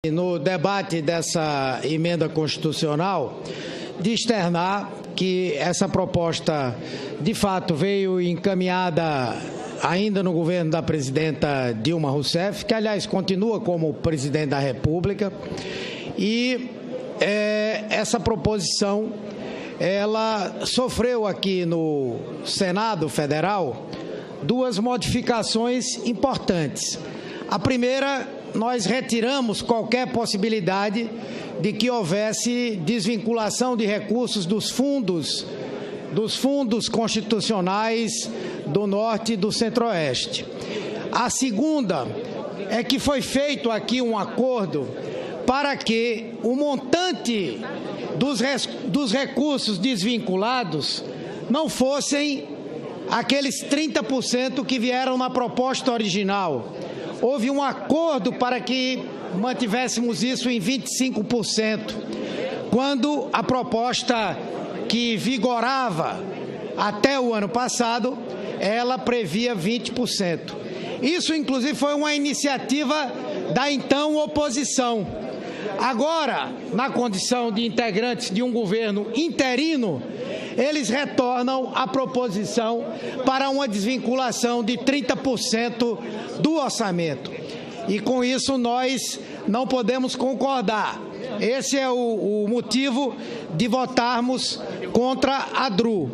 No debate dessa emenda constitucional, de externar que essa proposta, de fato, veio encaminhada ainda no governo da presidenta Dilma Rousseff, que, aliás, continua como presidente da República, e essa proposição, ela sofreu aqui no Senado Federal duas modificações importantes. A primeira, nós retiramos qualquer possibilidade de que houvesse desvinculação de recursos dos fundos constitucionais do Norte e do Centro-Oeste. A segunda é que foi feito aqui um acordo para que o montante dos recursos desvinculados não fossem aqueles 30% que vieram na proposta original. Houve um acordo para que mantivéssemos isso em 25%, quando a proposta que vigorava até o ano passado, ela previa 20%. Isso, inclusive, foi uma iniciativa da então oposição. Agora, na condição de integrantes de um governo interino, eles retornam à proposição para uma desvinculação de 30% do orçamento. E com isso nós não podemos concordar. Esse é o motivo de votarmos contra a DRU.